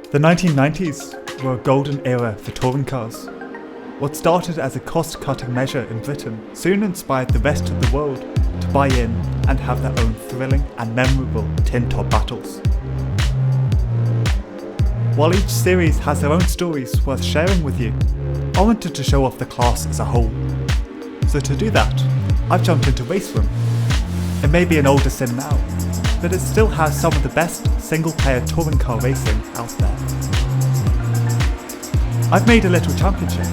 The 1990s were a golden era for touring cars. What started as a cost-cutting measure in Britain soon inspired the rest of the world to buy in and have their own thrilling and memorable tin top battles. While each series has their own stories worth sharing with you, I wanted to show off the class as a whole. So to do that, I've jumped into RaceRoom. It may be an older sim now, but it still has some of the best single-player touring car racing out there. I've made a little championship,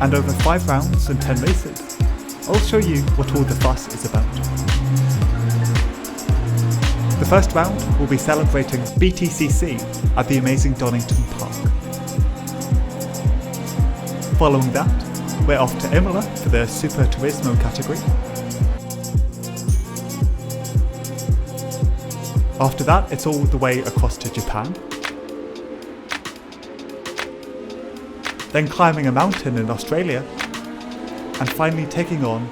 and over 5 rounds and 10 races, I'll show you what all the fuss is about. The first round will be celebrating BTCC at the amazing Donington Park. Following that, we're off to Imola for the Supertourismo category. After that, it's all the way across to Japan. Then climbing a mountain in Australia, and finally taking on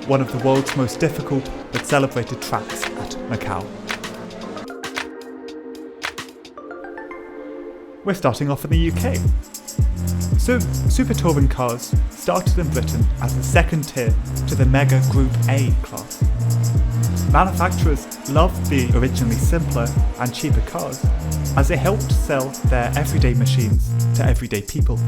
one of the world's most difficult but celebrated tracks at Macau. We're starting off in the UK. So, super touring cars started in Britain as a second tier to the Mega Group A class. Manufacturers loved the originally simpler and cheaper cars as they helped sell their everyday machines to everyday people.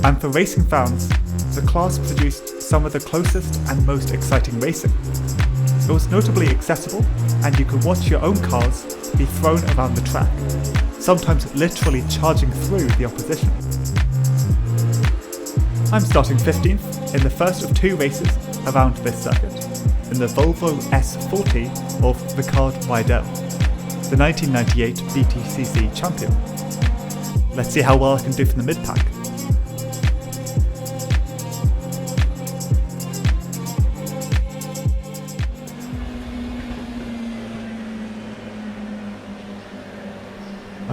And for racing fans, the class produced some of the closest and most exciting racing. It was notably accessible, and you could watch your own cars be thrown around the track, sometimes literally charging through the opposition. I'm starting 15th in the first of 2 races around this circuit, in the Volvo S40 of Ricard Weidel, the 1998 BTCC champion. Let's see how well I can do from the mid-pack.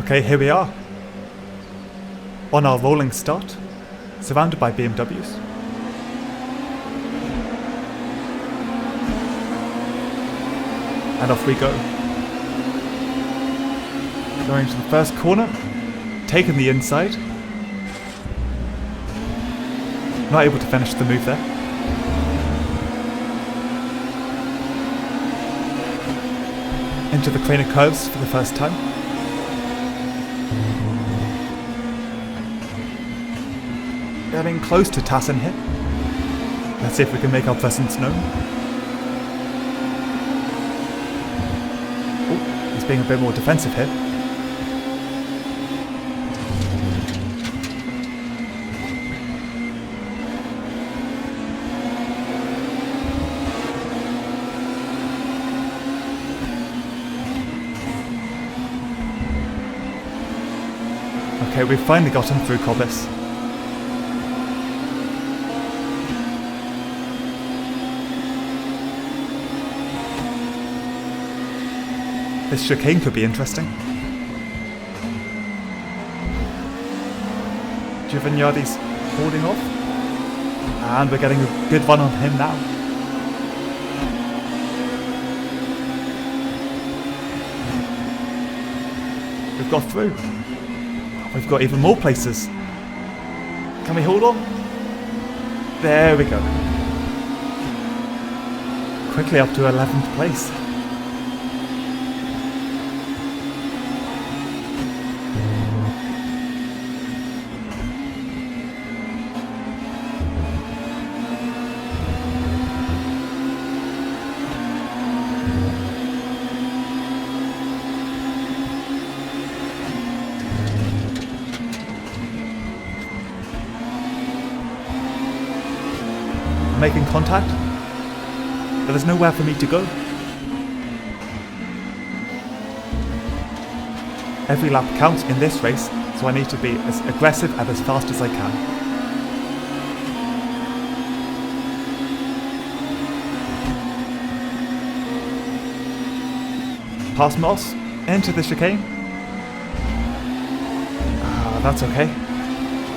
Okay, here we are. On our rolling start, surrounded by BMWs. And off we go. Going to the first corner, taking the inside. Not able to finish the move there. Into the crane of curves for the first time. Getting close to Tassin here. Let's see if we can make our presence known. Oh, he's being a bit more defensive here. Okay, we've finally got him through Cobbles. This chicane could be interesting. Giovanni's holding off. And we're getting a good run on him now. We've got through. We've got even more places. Can we hold on? There we go. Quickly up to 11th place. Making contact, but there's nowhere for me to go. Every lap counts in this race, so I need to be as aggressive and as fast as I can. Past Moss, into the chicane. That's okay.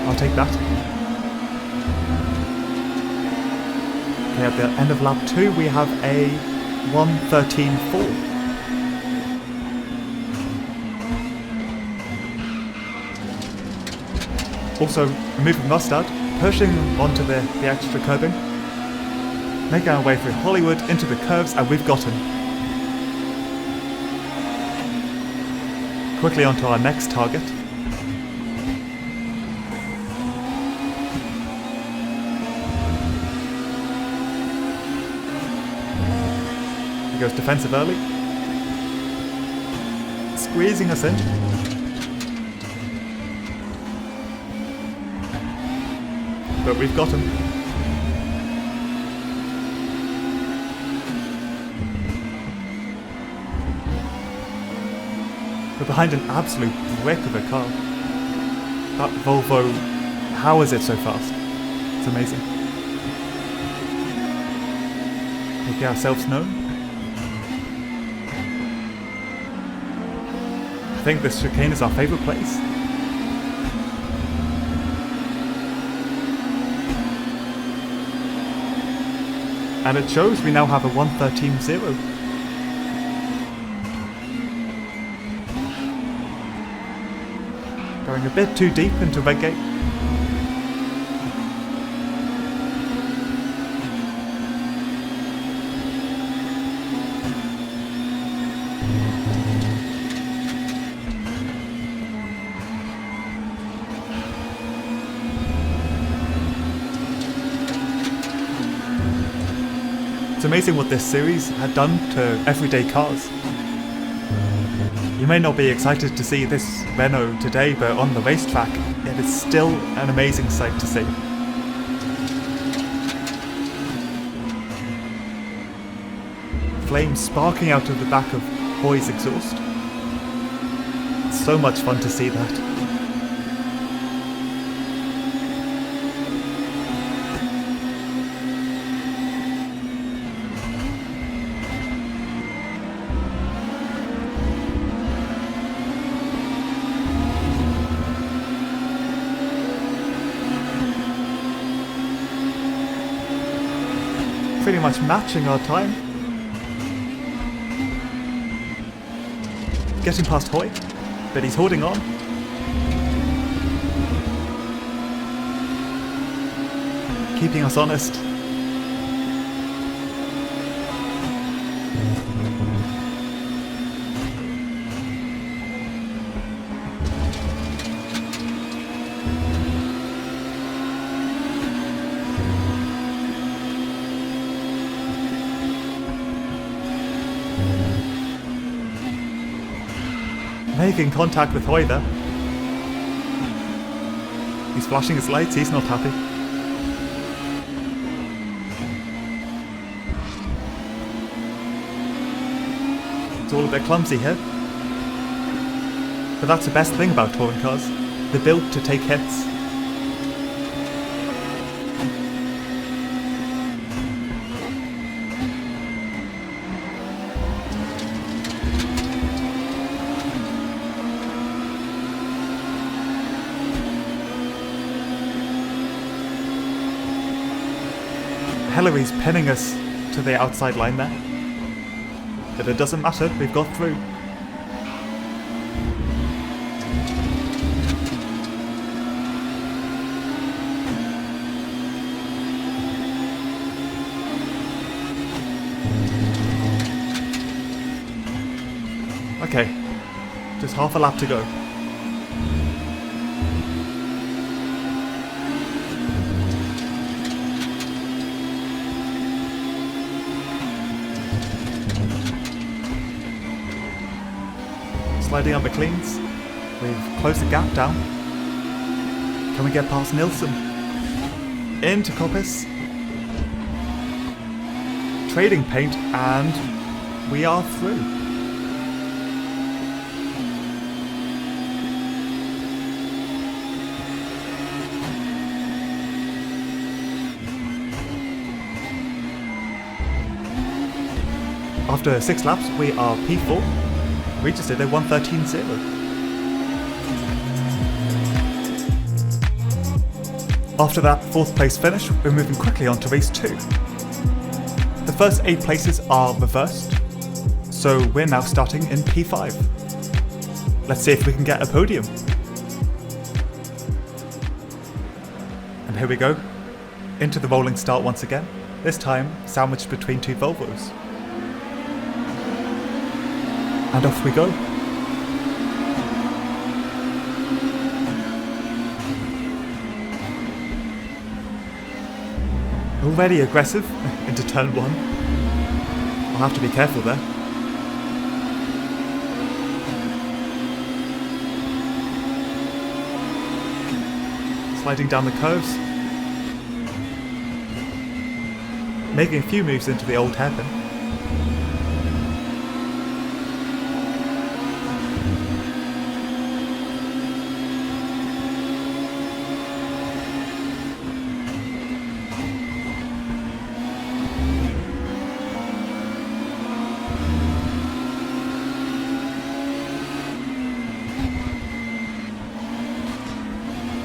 I'll take that. Okay, at the end of lap 2 we have a 1:13.4. Also removing rust out, pushing onto the extra curbing, making our way through Hollywood into the curves, and we've got him. Quickly onto our next target. He goes defensive early, squeezing us in. But we've got him. We're behind an absolute brick of a car. That Volvo, how is it so fast? It's amazing. Making ourselves known. I think this chicane is our favourite place. And it shows we now have a 1:13.0. Going a bit too deep into Redgate. It's amazing what this series had done to everyday cars. You may not be excited to see this Renault today, but on the racetrack, it is still an amazing sight to see. Flames sparking out of the back of Hoy's exhaust. It's so much fun to see that. Pretty much matching our time. Getting past Hoy, but he's holding on. Keeping us honest. Making contact with Hoy there. He's flashing his lights, he's not happy. It's all a bit clumsy here. But that's the best thing about touring cars. They're built to take hits. Hillary's pinning us to the outside line there. But it doesn't matter, we've got through. Okay, just half a lap to go. Sliding on the cleans, we've closed the gap down. Can we get past Nilsson? Into Coppice. Trading paint, and we are through. After 6 laps, we are P4. We just did a 1:13.0. After that 4th place finish, we're moving quickly on to race 2. The first 8 places are reversed, so we're now starting in P5. Let's see if we can get a podium. And here we go, into the rolling start once again, this time sandwiched between two Volvos. And off we go. Already aggressive into turn 1. I'll have to be careful there. Sliding down the curves. Making a few moves into the old hairpin.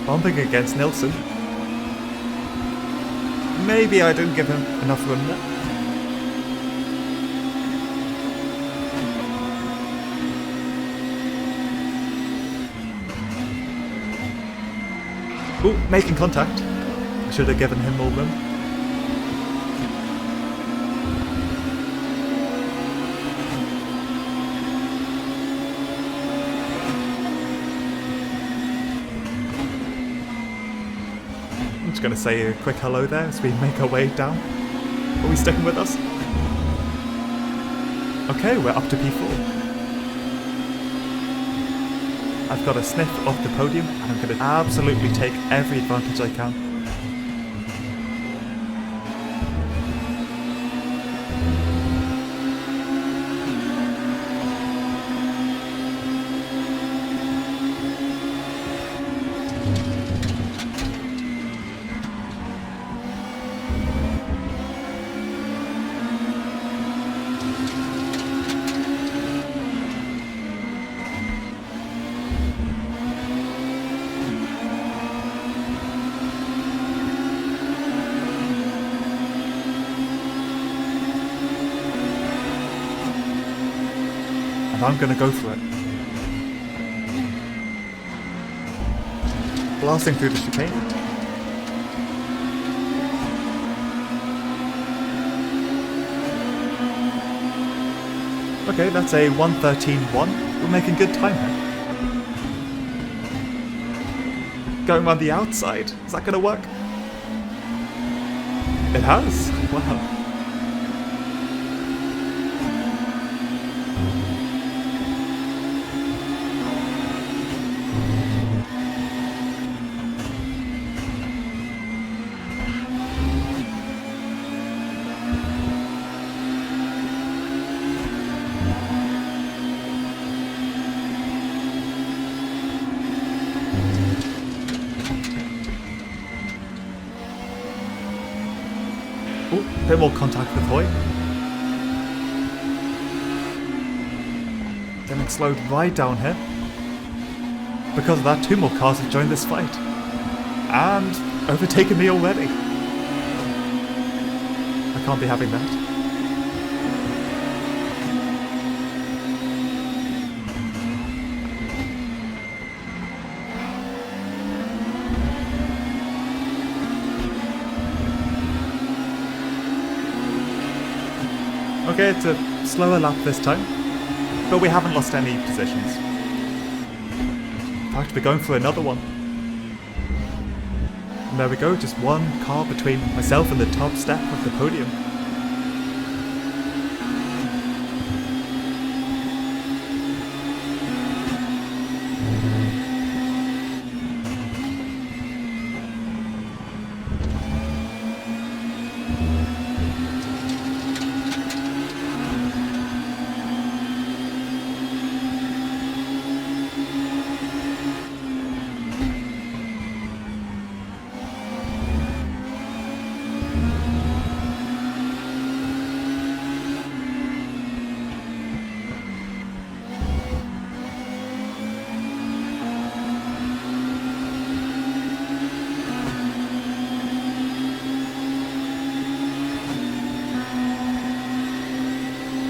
Bumping against Nilsson. Maybe I didn't give him enough room there. Ooh, making contact. I should have given him more room. I'm just going to say a quick hello there as we make our way down. Are we sticking with us? Okay, we're up to P4. I've got a sniff off the podium and I'm going to absolutely take every advantage I can. I'm gonna go for it. Blasting through the chicane. Okay, that's a 1:13.1. We're making good time here. Going around the outside. Is that gonna work? It has. Wow. Ooh, a bit more contact with Hoy. Getting slowed right down here. Because of that, 2 more cars have joined this fight. And overtaken me already. I can't be having that. Okay, it's a slower lap this time, but we haven't lost any positions. In fact, we're going for another one. And there we go, just 1 car between myself and the top step of the podium.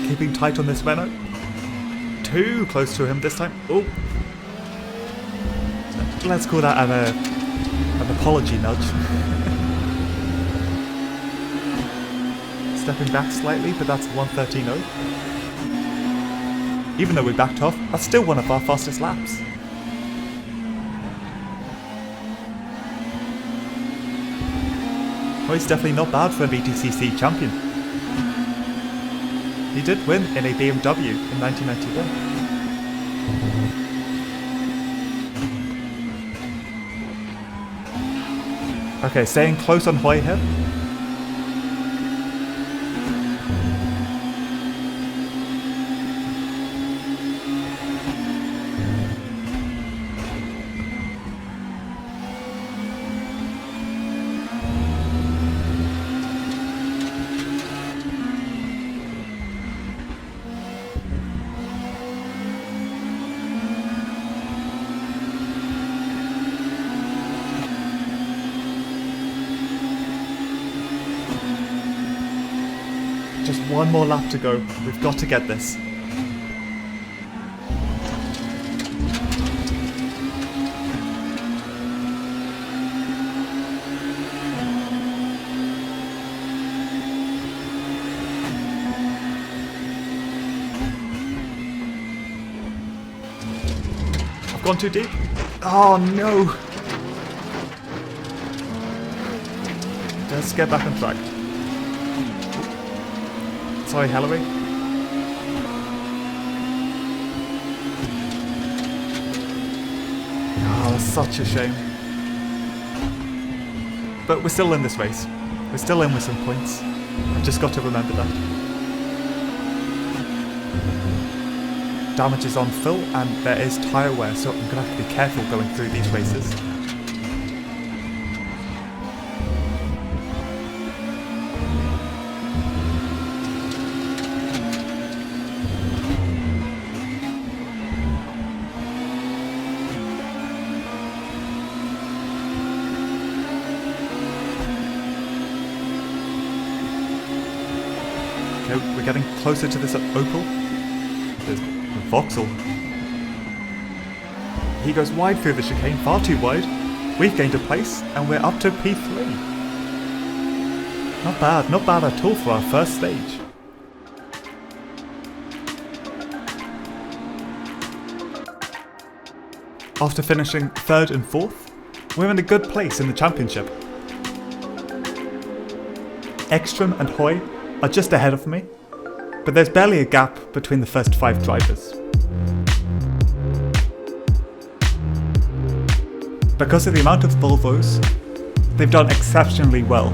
Keeping tight on this Renault. Too close to him this time. Oh, let's call that a An apology nudge. Stepping back slightly, but that's 1:13.0. Even though we backed off, that's still one of our fastest laps. Oh, he's definitely not bad for a BTCC champion. He did win in a BMW in 1991. Okay, staying close on Hoy here. Just one more lap to go. We've got to get this. I've gone too deep. Oh no! Let's get back on track. Sorry, Hillary. Oh, that's such a shame. But we're still in this race. We're still in with some points. I've just got to remember that. Damage is on full and there is tyre wear, so I'm going to have to be careful going through these races. We're getting closer to this Opel. There's Vauxhall. He goes wide through the chicane, far too wide. We've gained a place and we're up to P3. Not bad at all for our first stage. After finishing 3rd and 4th, we're in a good place in the championship. Ekstrom and Hoy are just ahead of me, but there's barely a gap between the first 5 drivers. Because of the amount of Volvos, they've done exceptionally well,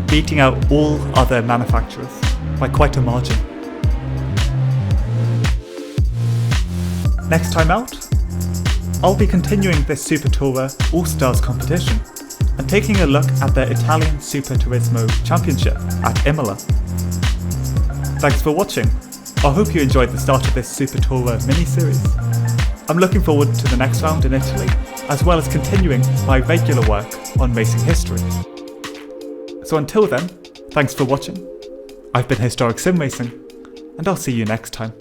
beating out all other manufacturers by quite a margin. Next time out, I'll be continuing this Supertourer All-Stars competition and taking a look at the Italian Super Turismo Championship at Imola. Thanks for watching. I hope you enjoyed the start of this Supertourer mini-series. I'm looking forward to the next round in Italy, as well as continuing my regular work on racing history. So until then, thanks for watching. I've been Historic Sim Racing, and I'll see you next time.